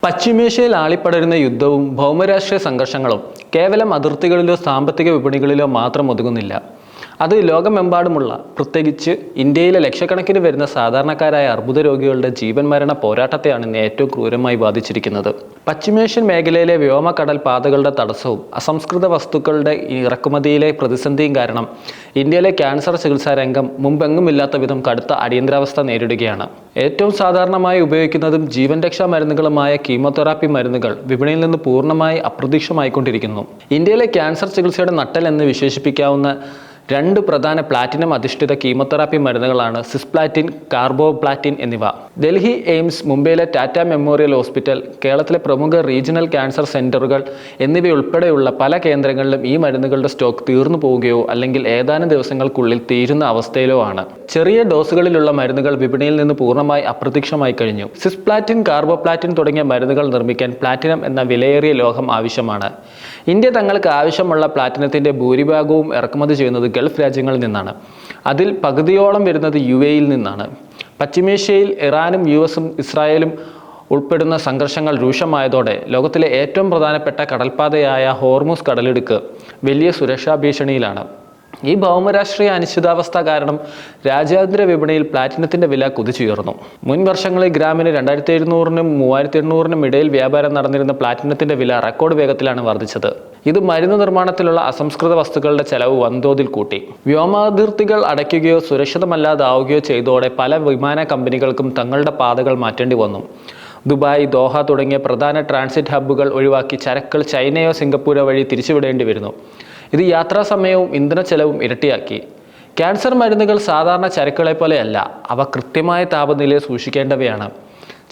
പശ്ചിമേഷ്യയിൽ ആളിപ്പടരുന്ന യുദ്ധവും ഭൗമരാഷ്ട്രീയ സംഘർഷങ്ങളും കേവലം അതിർത്തികളിലോ സാമ്പത്തിക വിപണികളിലോ മാത്രം ഒതുങ്ങുന്നില്ല. അത് ലോകമെമ്പാടുമുള്ള, പ്രത്യേകിച്ച് ഇന്ത്യയിലെ ലക്ഷക്കണക്കിന് വരുന്ന സാധാരണക്കാരായ അർബുദ രോഗികളുടെ ജീവൻ മരണ പോരാട്ടത്തെയാണ് ഇന്ന് ഏറ്റവും ക്രൂരമായി ബാധിച്ചിരിക്കുന്നത്. പശ്ചിമേഷ്യൻ മേഖലയിലെ വ്യോമകടൽ പാതകളുടെ തടസ്സവും അസംസ്കൃത വസ്തുക്കളുടെ ഇറക്കുമതിയിലെ പ്രതിസന്ധിയും കാരണം ഇന്ത്യയിലെ ക്യാൻസർ ചികിത്സാ രംഗം മുമ്പെങ്ങുമില്ലാത്ത വിധം കടുത്ത അടിയന്തരാവസ്ഥ നേരിടുകയാണ്. ഏറ്റവും സാധാരണമായി ഉപയോഗിക്കുന്നതും ജീവൻ രക്ഷാ മരുന്നുകളുമായ കീമോതെറാപ്പി മരുന്നുകൾ വിപണിയിൽ നിന്ന് പൂർണ്ണമായി അപ്രത്യക്ഷമായിക്കൊണ്ടിരിക്കുന്നു. ഇന്ത്യയിലെ ക്യാൻസർ ചികിത്സയുടെ നട്ടെൽ എന്ന് വിശേഷിപ്പിക്കാവുന്ന രണ്ട് പ്രധാന പ്ലാറ്റിനം അധിഷ്ഠിത കീമോതെറാപ്പി മരുന്നുകളാണ് സിസ്പ്ലാറ്റിൻ, കാർബോപ്ലാറ്റിൻ എന്നിവ. ഡൽഹി എയിംസ്, മുംബൈയിലെ ടാറ്റ മെമ്മോറിയൽ ഹോസ്പിറ്റൽ, കേരളത്തിലെ പ്രമുഖ റീജിയണൽ ക്യാൻസർ സെന്ററുകൾ എന്നിവയുൾപ്പെടെയുള്ള പല കേന്ദ്രങ്ങളിലും ഈ മരുന്നുകളുടെ സ്റ്റോക്ക് തീർന്നു പോവുകയോ അല്ലെങ്കിൽ ഏതാനും ദിവസങ്ങൾക്കുള്ളിൽ തീരുന്ന അവസ്ഥയിലോ ആണ്. ചെറിയ ഡോസുകളിലുള്ള മരുന്നുകൾ വിപണിയിൽ നിന്ന് പൂർണ്ണമായി അപ്രത്യക്ഷമായി കഴിഞ്ഞു. സിസ്പ്ലാറ്റിൻ, കാർബോപ്ലാറ്റിൻ തുടങ്ങിയ മരുന്നുകൾ നിർമ്മിക്കാൻ പ്ലാറ്റിനം എന്ന വിലയേറിയ ലോഹം ആവശ്യമാണ്. ഇന്ത്യ തങ്ങൾക്ക് ആവശ്യമുള്ള പ്ലാറ്റിനത്തിന്റെ ഭൂരിഭാഗവും ഇറക്കുമതി ചെയ്യുന്നത് ഗൾഫ് രാജ്യങ്ങളിൽ നിന്നാണ്. അതിൽ പകുതിയോളം വരുന്നത് UAE-യിൽ നിന്നാണ്. പശ്ചിമേഷ്യയിൽ ഇറാനും US-ഉം ഇസ്രായേലും ഉൾപ്പെടുന്ന സംഘർഷങ്ങൾ രൂക്ഷമായതോടെ ലോകത്തിലെ ഏറ്റവും പ്രധാനപ്പെട്ട കടൽപ്പാതയായ ഹോർമുസ് കടലിടുക്ക് വലിയ സുരക്ഷാ ഭീഷണിയിലാണ്. ഈ ഭൗമരാഷ്ട്രീയ അനിശ്ചിതാവസ്ഥ കാരണം രാജ്യാന്തര വിപണിയിൽ പ്ലാറ്റിനത്തിന്റെ വില കുതിച്ചുയർന്നു. മുൻ വർഷങ്ങളിൽ ഗ്രാമിന് 2700-നും 3800-നും ഇടയിൽ വ്യാപാരം നടന്നിരുന്ന പ്ലാറ്റിനത്തിന്റെ വില റെക്കോർഡ് വേഗത്തിലാണ് വർദ്ധിച്ചത്. ഇത് മരുന്ന് നിർമ്മാണത്തിലുള്ള അസംസ്കൃത വസ്തുക്കളുടെ ചെലവ് വൻതോതിൽ കൂട്ടി. വ്യോമാതിർത്തികൾ അടയ്ക്കുകയോ സുരക്ഷിതമല്ലാതാവുകയോ ചെയ്തോടെ പല വിമാന കമ്പനികൾക്കും തങ്ങളുടെ പാതകൾ മാറ്റേണ്ടി വന്നു. ദുബായ്, ദോഹ തുടങ്ങിയ പ്രധാന ട്രാൻസിറ്റ് ഹബ്ബുകൾ ഒഴിവാക്കി ചരക്കുകൾ ചൈനയോ സിംഗപ്പൂരോ വഴി തിരിച്ചുവിടേണ്ടി വരുന്നു. ഇത് യാത്രാ സമയവും ഇന്ധന ചെലവും ഇരട്ടിയാക്കി. ക്യാൻസർ മരുന്നുകൾ സാധാരണ ചരക്കുകളെ പോലെയല്ല, അവ കൃത്യമായ താപനിലയിൽ സൂക്ഷിക്കേണ്ടവയാണ്.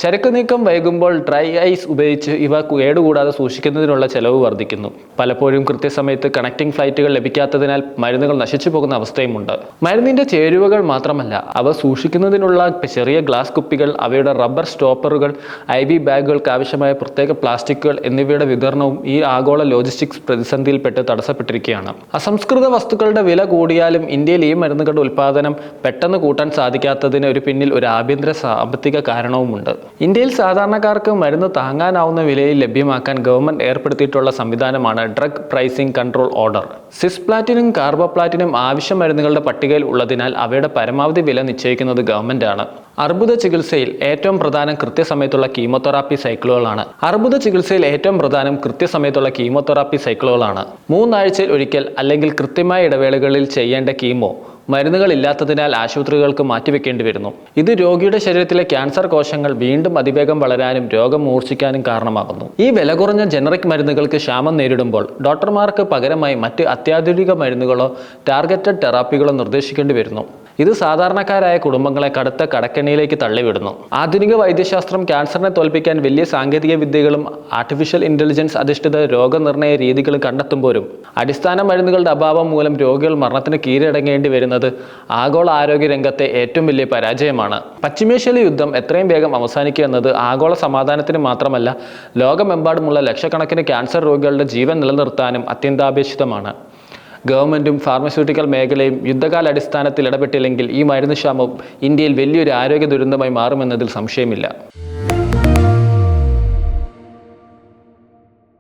ചരക്ക് നീക്കം വൈകുമ്പോൾ ഡ്രൈ ഐസ് ഉപയോഗിച്ച് ഇവ കേടുകൂടാതെ സൂക്ഷിക്കുന്നതിനുള്ള ചെലവ് വർദ്ധിക്കുന്നു. പലപ്പോഴും കൃത്യസമയത്ത് കണക്റ്റിംഗ് ഫ്ലൈറ്റുകൾ ലഭിക്കാത്തതിനാൽ മരുന്നുകൾ നശിച്ചു പോകുന്ന അവസ്ഥയുമുണ്ട്. മരുന്നിന്റെ ചേരുവകൾ മാത്രമല്ല, അവ സൂക്ഷിക്കുന്നതിനുള്ള ചെറിയ ഗ്ലാസ് കുപ്പികൾ, അവയുടെ റബ്ബർ സ്റ്റോപ്പറുകൾ, IV ബാഗുകൾക്ക് ആവശ്യമായ പ്രത്യേക പ്ലാസ്റ്റിക്കുകൾ എന്നിവയുടെ വിതരണവും ഈ ആഗോള ലോജിസ്റ്റിക്സ് പ്രതിസന്ധിയിൽപ്പെട്ട് തടസ്സപ്പെട്ടിരിക്കുകയാണ്. അസംസ്കൃത വസ്തുക്കളുടെ വില കൂടിയാലും ഇന്ത്യയിൽ ഈ മരുന്നുകളുടെ ഉൽപ്പാദനം പെട്ടെന്ന് കൂട്ടാൻ സാധിക്കാത്തതിന് പിന്നിൽ ഒരു ആഭ്യന്തര സാമ്പത്തിക കാരണവുമുണ്ട്. ഇന്ത്യയിൽ സാധാരണക്കാർക്ക് മരുന്ന് താങ്ങാനാവുന്ന വിലയിൽ ലഭ്യമാക്കാൻ ഗവൺമെന്റ് ഏർപ്പെടുത്തിയിട്ടുള്ള സംവിധാനമാണ് ഡ്രഗ് പ്രൈസിംഗ് കൺട്രോൾ ഓർഡർ. സിസ്പ്ലാറ്റിനും കാർബോപ്ലാറ്റിനും ആവശ്യ മരുന്നുകളുടെ പട്ടികയിൽ ഉള്ളതിനാൽ അവയുടെ പരമാവധി വില നിശ്ചയിക്കുന്നത് ഗവൺമെന്റാണ്. അർബുദ ചികിത്സയിൽ ഏറ്റവും പ്രധാനം കൃത്യസമയത്തുള്ള കീമോതെറാപ്പി സൈക്കിളുകളാണ്. 3 ആഴ്ചയിൽ ഒരിക്കൽ അല്ലെങ്കിൽ കൃത്യമായ ഇടവേളകളിൽ ചെയ്യേണ്ട കീമോ മരുന്നുകൾ ഇല്ലാത്തതിനാൽ ആശുപത്രികൾക്ക് മാറ്റിവെക്കേണ്ടി വരുന്നു. ഇത് രോഗിയുടെ ശരീരത്തിലെ ക്യാൻസർ കോശങ്ങൾ വീണ്ടും അതിവേഗം വളരാനും രോഗം മൂർച്ഛിക്കാനും കാരണമാകുന്നു. ഈ വില കുറഞ്ഞ ജനറിക് മരുന്നുകൾക്ക് ക്ഷാമം നേരിടുമ്പോൾ ഡോക്ടർമാർക്ക് പകരമായി മറ്റ് അത്യാധുനിക മരുന്നുകളോ ടാർഗറ്റഡ് തെറാപ്പികളോ നിർദ്ദേശിക്കേണ്ടി വരുന്നു. ഇത് സാധാരണക്കാരായ കുടുംബങ്ങളെ കടുത്ത കടക്കെണിയിലേക്ക് തള്ളിവിടുന്നു. ആധുനിക വൈദ്യശാസ്ത്രം ക്യാൻസറിനെ തോൽപ്പിക്കാൻ വലിയ സാങ്കേതിക വിദ്യകളും ആർട്ടിഫിഷ്യൽ ഇന്റലിജൻസ് അധിഷ്ഠിത രോഗനിർണയ രീതികളും കണ്ടെത്തുമ്പോഴും അടിസ്ഥാന മരുന്നുകളുടെ അഭാവം മൂലം രോഗികൾ മരണത്തിന് കീഴടങ്ങേണ്ടി വരുന്നത് ആഗോള ആരോഗ്യ രംഗത്തെ ഏറ്റവും വലിയ പരാജയമാണ്. പശ്ചിമേഷ്യയിലെ യുദ്ധം എത്രയും വേഗം അവസാനിക്കുക എന്നത് ആഗോള സമാധാനത്തിന് മാത്രമല്ല, ലോകമെമ്പാടുമുള്ള ലക്ഷക്കണക്കിന് ക്യാൻസർ രോഗികളുടെ ജീവൻ നിലനിർത്താനും അത്യന്താപേക്ഷിതമാണ്. ഗവൺമെന്റും ഫാർമസ്യൂട്ടിക്കൽ മേഖലയും യുദ്ധകാല അടിസ്ഥാനത്തിൽ ഇടപെട്ടില്ലെങ്കിൽ ഈ മരുന്ന് ക്ഷാമം ഇന്ത്യയിൽ വലിയൊരു ആരോഗ്യ ദുരന്തമായി മാറുമെന്നതിൽ സംശയമില്ല.